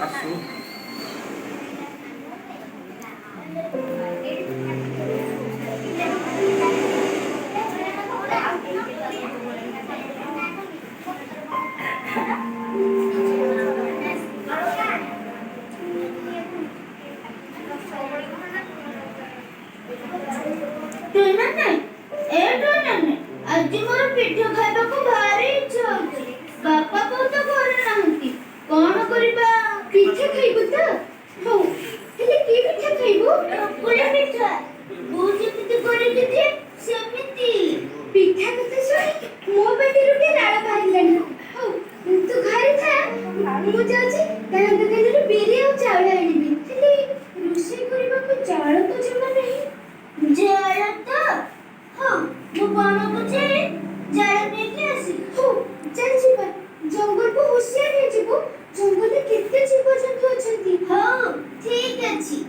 ଆସୁ ଆଜି ମୋର ପିଠା ଖାଇବାକୁ ଭାରି ଇଚ୍ଛା ହଉଛି। ବାପା ବୋଉ ତ ଘରେ ନାହାନ୍ତି, କଣ କରିବା? ପିଠା ଖାଇବୁ ତ? ହଉ, ହେଲେ କି ପିଠା ଖାଇବୁ? ଚକୁଳି ପିଠା। ବୋଉ ଯେମିତି କରିକି ଦିଏ ସେମିତି। ପିଠା କଥା ଶୁଣି ମୋ ପାଟିରୁ ବି ଲାଳ ବାହାରିଲାଣି। ହଉ, ତୁ ଘରେ ଥା, ମୁଁ ଯାଉଛି ଗାଁ ଦୋକାନରୁ ବିରି ଆଉ ଚାଉଳ ଆଣିବି। ହେଲେ ରୋଷେଇ କରିବାକୁ ଚାଉଳ ତ ଜମା ନାହିଁ। ଜାଳ ତ? ହଉ, ମୁଁ ବଣକୁ ଯାଇ ଜାଳ ନେଇକି ଆସିବି। ହଉ, ଚାଲ ଯିବା। ଜଙ୍ଗଲକୁ ହୁସିଆର ହେଇଯିବୁ, ଜଙ୍ଗଲରେ କେତେ ଜୀବଜନ୍ତୁ ଅଛନ୍ତି। ହଉ, ଠିକ ଅଛି।